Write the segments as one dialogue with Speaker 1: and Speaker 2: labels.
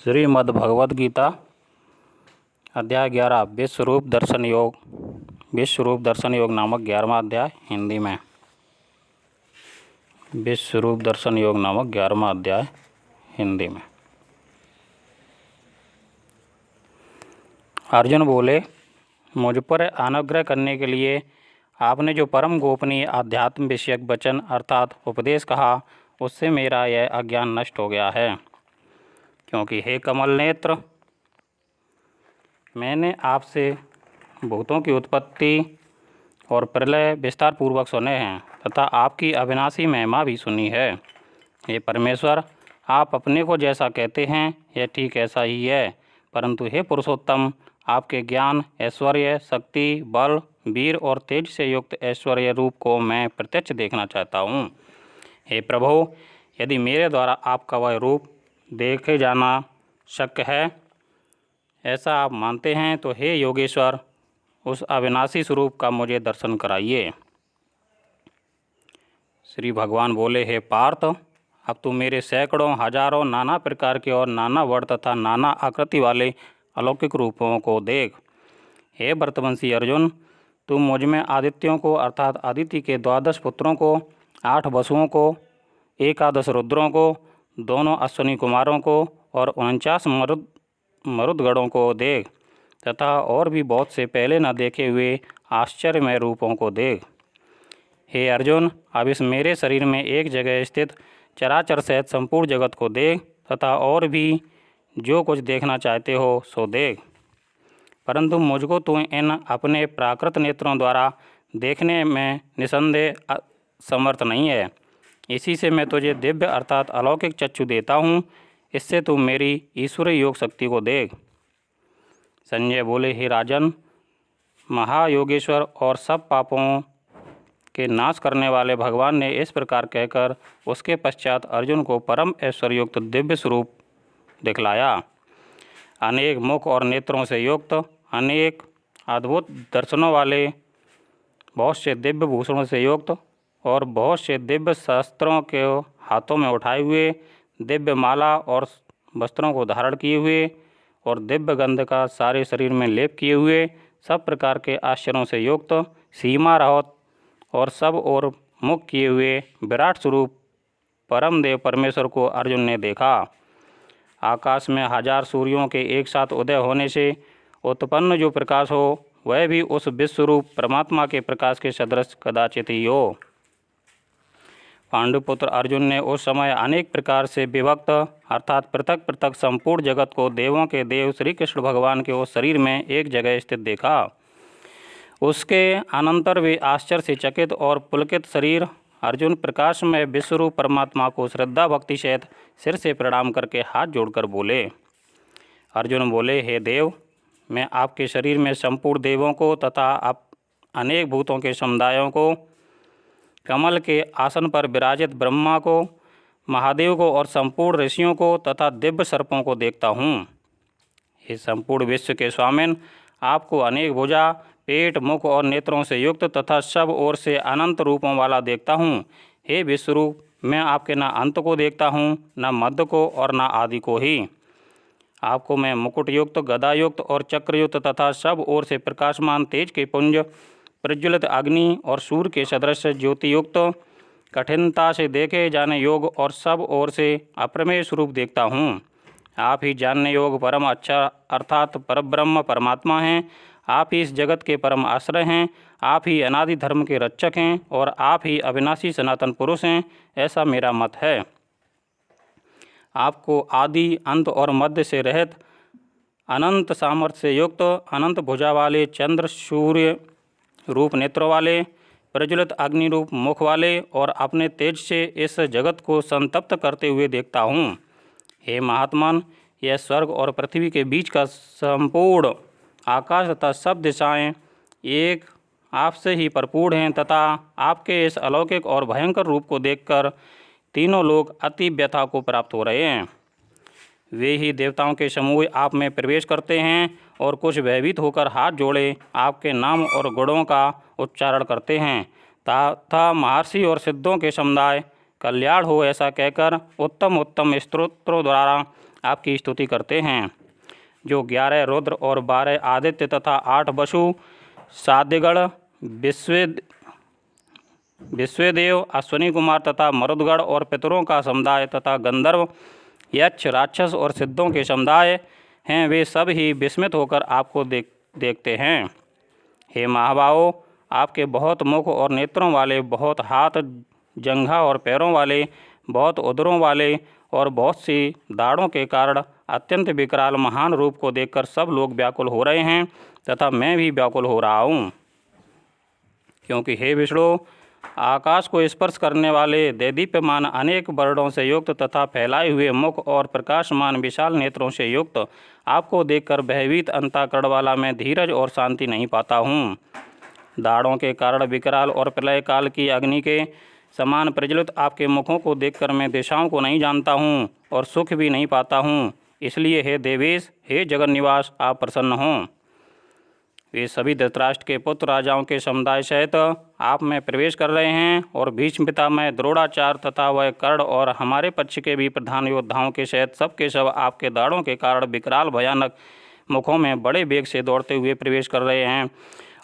Speaker 1: श्रीमद् भगवद गीता अध्याय 11 विश्वरूप दर्शन योग। विश्वरूप दर्शन योग नामक 11वां अध्याय हिंदी में। विश्वरूप दर्शन योग नामक 11वां अध्याय हिंदी में। अर्जुन बोले, मुझ पर अनुग्रह करने के लिए आपने जो परम गोपनीय आध्यात्म विषयक वचन अर्थात उपदेश कहा, उससे मेरा यह अज्ञान नष्ट हो गया है। क्योंकि हे कमल नेत्र, मैंने आपसे भूतों की उत्पत्ति और प्रलय विस्तार पूर्वक सुने हैं तथा आपकी अविनाशी महिमा भी सुनी है। हे परमेश्वर, आप अपने को जैसा कहते हैं यह ठीक ऐसा ही है, परंतु हे पुरुषोत्तम, आपके ज्ञान, ऐश्वर्य, शक्ति, बल, वीर और तेज से युक्त ऐश्वर्य रूप को मैं प्रत्यक्ष देखना चाहता हूँ। हे प्रभु, यदि मेरे द्वारा आपका वह रूप देखे जाना शक्य है, ऐसा आप मानते हैं, तो हे योगेश्वर, उस अविनाशी स्वरूप का मुझे दर्शन कराइए। श्री भगवान बोले, हे पार्थ, अब तू मेरे सैकड़ों हजारों नाना प्रकार के और नाना वर्ण तथा नाना आकृति वाले अलौकिक रूपों को देख। हे भरतवंशी अर्जुन, तुम मुझ में आदित्यों को अर्थात आदित्य के 12 पुत्रों को, 8 वसुओं को, 11 रुद्रों को, दोनों अश्विनी कुमारों को और 49 मरुदगणों को देख तथा और भी बहुत से पहले न देखे हुए आश्चर्यमय रूपों को देख। हे अर्जुन, अब इस मेरे शरीर में एक जगह स्थित चराचर सहित संपूर्ण जगत को देख तथा और भी जो कुछ देखना चाहते हो सो देख, परंतु मुझको तू इन अपने प्राकृत नेत्रों द्वारा देखने में निसंदेह समर्थ नहीं है। इसी से मैं तुझे दिव्य अर्थात अलौकिक चक्षु देता हूँ, इससे तू मेरी ईश्वरीय योग शक्ति को देख। संजय बोले, हे राजन, महायोगेश्वर और सब पापों के नाश करने वाले भगवान ने इस प्रकार कहकर उसके पश्चात अर्जुन को परम ऐश्वर्युक्त दिव्य स्वरूप दिखलाया। अनेक मुख और नेत्रों से युक्त, अनेक अद्भुत दर्शनों वाले, बहुत से दिव्य भूषणों से युक्त और बहुत से दिव्य शस्त्रों के हाथों में उठाए हुए, दिव्य माला और वस्त्रों को धारण किए हुए और दिव्य गंध का सारे शरीर में लेप किए हुए, सब प्रकार के आश्चर्यों से युक्त, सीमा रहित और सब और मुख किए हुए विराट स्वरूप परम देव परमेश्वर को अर्जुन ने देखा। आकाश में 1000 सूर्यों के एक साथ उदय होने से उत्पन्न जो प्रकाश हो, वह भी उस विश्वरूप परमात्मा के प्रकाश के सदृश कदाचित ही हो। पांडुपुत्र अर्जुन ने उस समय अनेक प्रकार से विभक्त अर्थात पृथक पृथक संपूर्ण जगत को देवों के देव श्री कृष्ण भगवान के उस शरीर में एक जगह स्थित देखा। उसके अनंतर वे आश्चर्य से चकित और पुलकित शरीर अर्जुन प्रकाशमय विश्वरूप परमात्मा को श्रद्धा भक्ति सहित सिर से प्रणाम करके हाथ जोड़कर बोले। अर्जुन बोले, हे देव, मैं आपके शरीर में संपूर्ण देवों को तथा आप अनेक भूतों के समुदायों को, कमल के आसन पर विराजित ब्रह्मा को, महादेव को और संपूर्ण ऋषियों को तथा दिव्य सर्पों को देखता हूँ। इस संपूर्ण विश्व के स्वामिन, आपको अनेक भुजा, पेट, मुख और नेत्रों से युक्त तथा सब ओर से अनंत रूपों वाला देखता हूँ। हे विश्वरूप, मैं आपके न अंत को देखता हूँ, न मध्य को और न आदि को ही। आपको मैं मुकुटयुक्त, गदायुक्त और चक्रयुक्त तथा सब ओर से प्रकाशमान तेज के पुंज, प्रज्वलित अग्नि और सूर्य के सदृश ज्योतियुक्त, कठिनता से देखे जाने योग और सब ओर से अप्रमेय स्वरूप देखता हूँ। आप ही जानने योग परम अच्छा अर्थात परब्रह्म परमात्मा हैं। आप ही इस जगत के परम आश्रय हैं। आप ही अनादि धर्म के रक्षक हैं और आप ही अविनाशी सनातन पुरुष हैं, ऐसा मेरा मत है। आपको आदि, अंत और मध्य से रहित, अनंत सामर्थ्य से युक्त, अनंत भुजा वाले, चंद्र सूर्य रूप नेत्रों वाले, प्रज्वलित अग्नि रूप मुख वाले और अपने तेज से इस जगत को संतप्त करते हुए देखता हूँ। हे महात्मन, यह स्वर्ग और पृथ्वी के बीच का संपूर्ण आकाश तथा सब दिशाएं एक आपसे ही परिपूर्ण हैं तथा आपके इस अलौकिक और भयंकर रूप को देखकर तीनों लोग अति व्यथा को प्राप्त हो रहे हैं। वे ही देवताओं के समूह आप में प्रवेश करते हैं और कुछ भयभीत होकर हाथ जोड़े आपके नाम और गुणों का उच्चारण करते हैं तथा महर्षि और सिद्धों के समुदाय कल्याण हो ऐसा कहकर उत्तम उत्तम स्तोत्रों द्वारा आपकी स्तुति करते हैं। जो 11 रुद्र और 12 आदित्य तथा 8 वसु साध्यगण विश्वेदेव अश्विनी कुमार तथा मरुदगण और पितरों का समुदाय तथा गंधर्व यक्ष राक्षस और सिद्धों के समुदाय हैं, वे सब ही विस्मित होकर आपको देखते हैं। हे महाबाहो, आपके बहुत मुख और नेत्रों वाले, बहुत हाथ जंघा और पैरों वाले, बहुत उदरों वाले और बहुत सी दाढ़ों के कारण अत्यंत विकराल महान रूप को देखकर सब लोग व्याकुल हो रहे हैं तथा मैं भी व्याकुल हो रहा हूँ। क्योंकि हे विष्णु, आकाश को स्पर्श करने वाले दैदीप्यमान अनेक वर्णों से युक्त तथा फैलाए हुए मुख और प्रकाशमान विशाल नेत्रों से युक्त आपको देखकर भयभीत अंतःकरण वाला मैं धीरज और शांति नहीं पाता हूँ। दाढ़ों के कारण विकराल और प्रलय काल की अग्नि के समान प्रज्वलित आपके मुखों को देखकर मैं दिशाओं को नहीं जानता हूँ और सुख भी नहीं पाता हूँ। इसलिए हे देवेश, हे जगन्निवास, आप प्रसन्न हों। वे सभी धृतराष्ट्र के पुत्र राजाओं के समुदाय सहित आप में प्रवेश कर रहे हैं और भीष्म पितामह, द्रोणाचार्य तथा वह कर्ण और हमारे पक्ष के भी प्रधान योद्धाओं के सहित सबके सब आपके दाढ़ों के कारण विकराल भयानक मुखों में बड़े वेग से दौड़ते हुए प्रवेश कर रहे हैं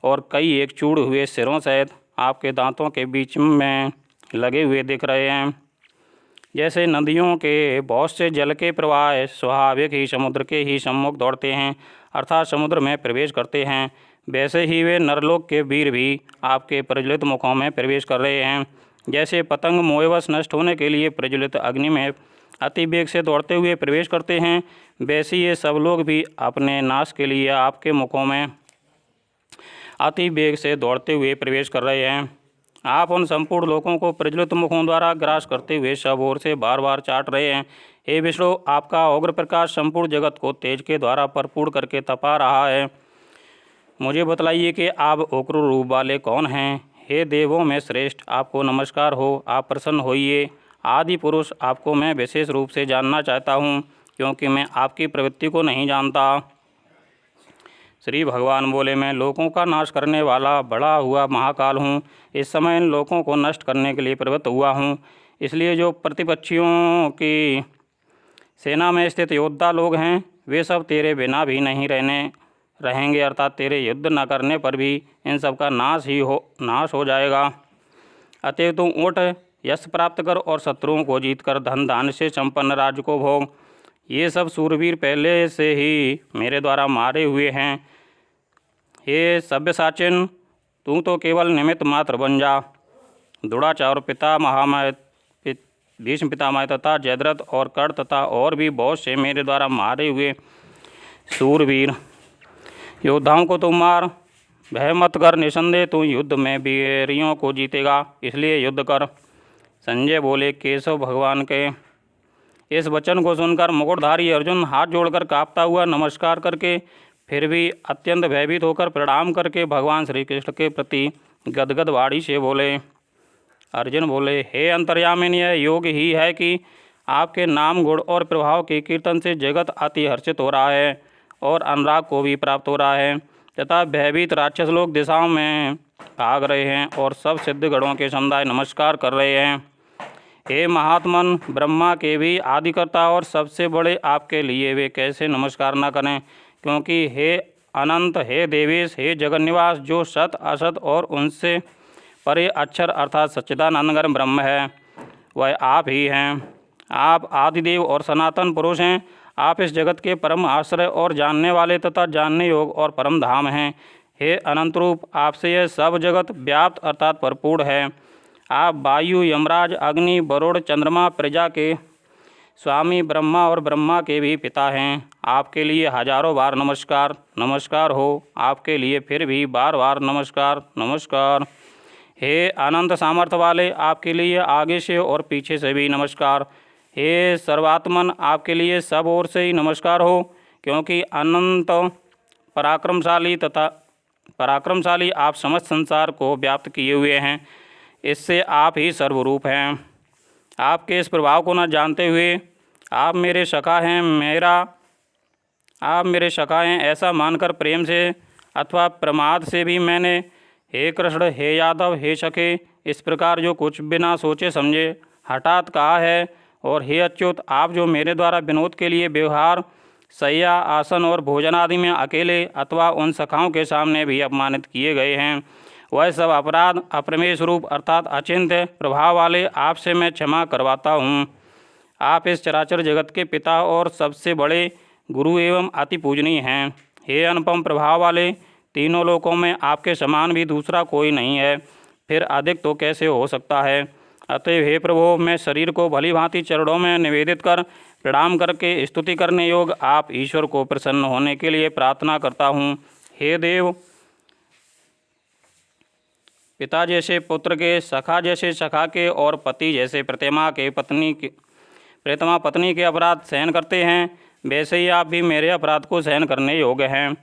Speaker 1: और कई एक चूड़ हुए सिरों सहित आपके दांतों के बीच में लगे हुए दिख रहे हैं। जैसे नदियों के बहुत से जल के प्रवाह स्वाभाविक ही समुद्र के ही सम्मुख दौड़ते हैं अर्थात समुद्र में प्रवेश करते हैं, वैसे ही वे नरलोक के वीर भी आपके प्रज्वलित मुखों में प्रवेश कर रहे हैं। जैसे पतंग मोहवश नष्ट होने के लिए प्रज्वलित अग्नि में अति वेग से दौड़ते हुए प्रवेश करते हैं, वैसे ये सब लोग भी अपने नाश के लिए आपके मुखों में अति वेग से दौड़ते हुए प्रवेश कर रहे हैं। आप उन संपूर्ण लोगों को प्रज्वलित मुखों द्वारा ग्रास करते हुए सब ओर से बार बार चाट रहे हैं। हे विष्णु, आपका उग्र प्रकाश संपूर्ण जगत को तेज के द्वारा भरपूर करके तपा रहा है। मुझे बतलाइए कि आप उग्र रूप वाले कौन हैं। हे देवों में श्रेष्ठ, आपको नमस्कार हो, आप प्रसन्न होइए। आदि पुरुष, आपको मैं विशेष रूप से जानना चाहता हूँ क्योंकि मैं आपकी प्रवृत्ति को नहीं जानता। श्री भगवान बोले, मैं लोगों का नाश करने वाला बड़ा हुआ महाकाल हूँ। इस समय इन लोगों को नष्ट करने के लिए प्रवृत्त हुआ हूँ। इसलिए जो प्रतिपक्षियों की सेना में स्थित योद्धा लोग हैं, वे सब तेरे बिना भी नहीं रहेंगे अर्थात तेरे युद्ध न करने पर भी इन सब का नाश हो जाएगा। अतएव तू उठ, यश प्राप्त कर और शत्रुओं को जीतकर धन धान्य से संपन्न राज्य को भोग। ये सब सूरवीर पहले से ही मेरे द्वारा मारे हुए हैं। हे सभ्यसाचिन, तू तो केवल निमित्त मात्र बन जा। द्रोणाचार्य पितामह, भीष्म पितामह तथा जयद्रथ और कर्ण तथा और भी बहुत से मेरे द्वारा मारे हुए सूरवीर योद्धाओं को तुम मार। भय मत कर, निसंदेह तू युद्ध में वीरों को जीतेगा, इसलिए युद्ध कर। संजय बोले, केशव भगवान के इस वचन को सुनकर मुकुटधारी अर्जुन हाथ जोड़कर कांपता हुआ नमस्कार करके फिर भी अत्यंत भयभीत होकर प्रणाम करके भगवान श्री कृष्ण के प्रति गदगद वाणी से बोले। अर्जुन बोले, हे अंतर्यामिन, यह योग ही है कि आपके नाम गुण और प्रभाव के कीर्तन से जगत अति हर्षित हो रहा है और अनुराग को भी प्राप्त हो रहा है तथा भयभीत राक्षस लोग दिशाओं में भाग रहे हैं और सब सिद्ध गणों के समुदाय नमस्कार कर रहे हैं। हे महात्मन, ब्रह्मा के भी आदिकर्ता और सबसे बड़े आपके लिए वे कैसे नमस्कार न करें, क्योंकि हे अनंत, हे देवेश, हे जगन्निवास, जो सत असत और उनसे परे अक्षर अर्थात सच्चिदानंदघन ब्रह्म है, वह आप ही हैं। आप आदिदेव और सनातन पुरुष हैं। आप इस जगत के परम आश्रय और जानने वाले तथा जानने योग और परम धाम हैं। हे अनंत रूप, आपसे यह सब जगत व्याप्त अर्थात भरपूर है। आप वायु, यमराज, अग्नि, वरुण, चंद्रमा, प्रजा के स्वामी, ब्रह्मा और ब्रह्मा के भी पिता हैं। आपके लिए हजारों बार नमस्कार नमस्कार हो, आपके लिए फिर भी बार बार नमस्कार नमस्कार। हे अनंत सामर्थ्य वाले, आपके लिए आगे से और पीछे से भी नमस्कार। हे सर्वात्मन, आपके लिए सब ओर से ही नमस्कार हो, क्योंकि अनंत पराक्रमशाली आप समस्त संसार को व्याप्त किए हुए हैं। इससे आप ही सर्वरूप हैं। आपके इस प्रभाव को न जानते हुए आप मेरे सखा हैं ऐसा मानकर प्रेम से अथवा प्रमाद से भी मैंने हे कृष्ण, हे यादव, हे सखे, इस प्रकार जो कुछ बिना सोचे समझे हठात कहा है। और हे अच्युत, आप जो मेरे द्वारा विनोद के लिए व्यवहार, शैया, आसन और भोजन आदि में अकेले अथवा उन सखाओं के सामने भी अपमानित किए गए हैं, वह सब अपराध अप्रमेय रूप अर्थात अचिंत्य प्रभाव वाले आपसे मैं क्षमा करवाता हूँ। आप इस चराचर जगत के पिता और सबसे बड़े गुरु एवं अति पूजनीय हैं। हे अनुपम प्रभाव वाले, तीनों लोकों में आपके समान भी दूसरा कोई नहीं है, फिर अधिक तो कैसे हो सकता है। अतएव हे प्रभु, मैं शरीर को भली भांति चरणों में निवेदित कर प्रणाम करके स्तुति करने योग्य आप ईश्वर को प्रसन्न होने के लिए प्रार्थना करता हूँ। हे देव, पिता जैसे पुत्र के, सखा जैसे सखा के और पति जैसे प्रीतमा पत्नी के अपराध सहन करते हैं, वैसे ही आप भी मेरे अपराध को सहन करने योग्य हैं।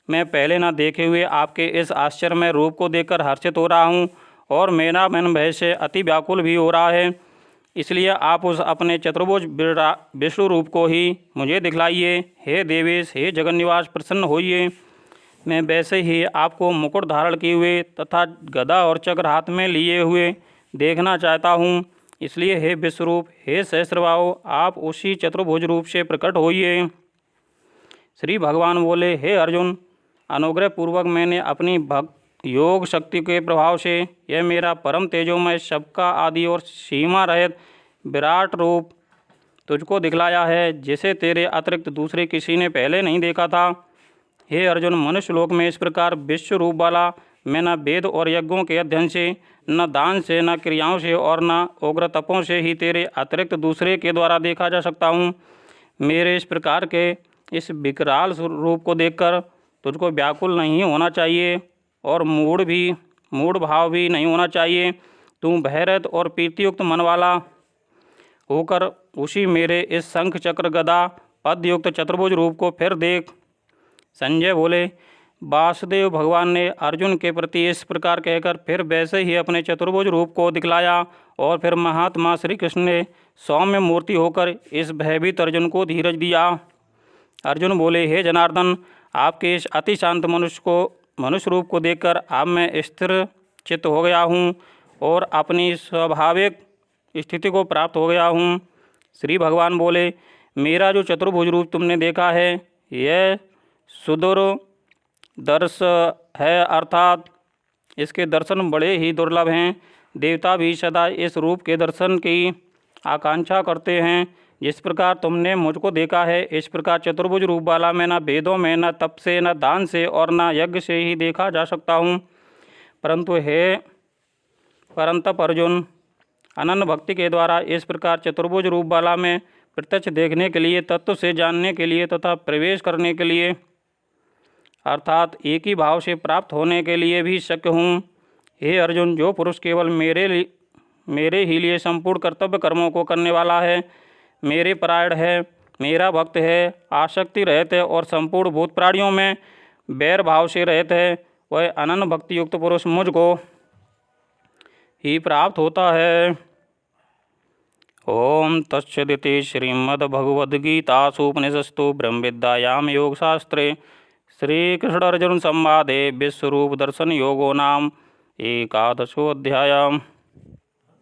Speaker 1: मैं पहले न देखे हुए आपके इस आश्चर्यमय रूप को देखकर हर्षित हो रहा हूँ और मेरा मन भय से अति व्याकुल भी हो रहा है। इसलिए आप उस अपने चतुर्भुज विष्णु रूप को ही मुझे दिखलाइए। हे देवेश, हे जगन्निवास, प्रसन्न होइए। मैं वैसे ही आपको मुकुट धारण किए हुए तथा गदा और चक्र हाथ में लिए हुए देखना चाहता हूँ। इसलिए हे विश्वरूप, हे सहस्रबाहु, आप उसी चतुर्भुज रूप से प्रकट होइए। श्री भगवान बोले, हे अर्जुन, अनुग्रह पूर्वक मैंने अपनी भक्त योग शक्ति के प्रभाव से यह मेरा परम तेजोमय, सबका आदि और सीमा रहित विराट रूप तुझको दिखलाया है, जिसे तेरे अतिरिक्त दूसरे किसी ने पहले नहीं देखा था। हे अर्जुन, मनुष्य लोक में इस प्रकार विश्व रूप वाला मैं न वेद और यज्ञों के अध्ययन से, न दान से, न क्रियाओं से और न उग्र तपों से ही तेरे अतिरिक्त दूसरे के द्वारा देखा जा सकता हूँ। मेरे इस प्रकार के इस विकराल रूप को देखकर तुझको व्याकुल नहीं होना चाहिए और मूढ़ भाव भी नहीं होना चाहिए। तू भयरहित और प्रीतियुक्त मन वाला होकर उसी मेरे इस शंख चक्र गदा पदयुक्त चतुर्भुज रूप को फिर देख। संजय बोले, वासुदेव भगवान ने अर्जुन के प्रति इस प्रकार कहकर फिर वैसे ही अपने चतुर्भुज रूप को दिखलाया और फिर महात्मा श्री कृष्ण ने सौम्य मूर्ति होकर इस भयभीत अर्जुन को धीरज दिया। अर्जुन बोले, हे जनार्दन, आपके इस अति शांत मनुष्य रूप को देखकर अब मैं स्थिर चित्त हो गया हूँ और अपनी स्वाभाविक स्थिति को प्राप्त हो गया हूँ। श्री भगवान बोले, मेरा जो चतुर्भुज रूप तुमने देखा है, यह सुदूर दर्श है, अर्थात इसके दर्शन बड़े ही दुर्लभ हैं। देवता भी सदा इस रूप के दर्शन की आकांक्षा करते हैं। जिस प्रकार तुमने मुझको देखा है, इस प्रकार चतुर्भुज रूप वाला मैं न वेदों में, न तप से, न दान से और न यज्ञ से ही देखा जा सकता हूँ। परंतप अर्जुन, अनन्य भक्ति के द्वारा इस प्रकार चतुर्भुज रूप वाला मैं प्रत्यक्ष देखने के लिए, तत्व से जानने के लिए तथा प्रवेश करने के लिए अर्थात एक ही भाव से प्राप्त होने के लिए भी शक्य हूँ। हे अर्जुन, जो पुरुष केवल मेरे ही लिए संपूर्ण कर्तव्य कर्मों को करने वाला है, मेरे परायण है, मेरा भक्त है, आसक्ति रहित है और संपूर्ण भूत प्राणियों में बैर भाव से रहित है, वह अनन्य भक्ति युक्त पुरुष मुझको ही प्राप्त होता है। ओम तत्सदिति श्रीमद्भगवद्गीतासूपनिषत्सु ब्रह्मविद्यायां योगशास्त्रे श्रीकृष्ण अर्जुन संवादे विश्वरूप दर्शन योगो नाम 11 अध्याय।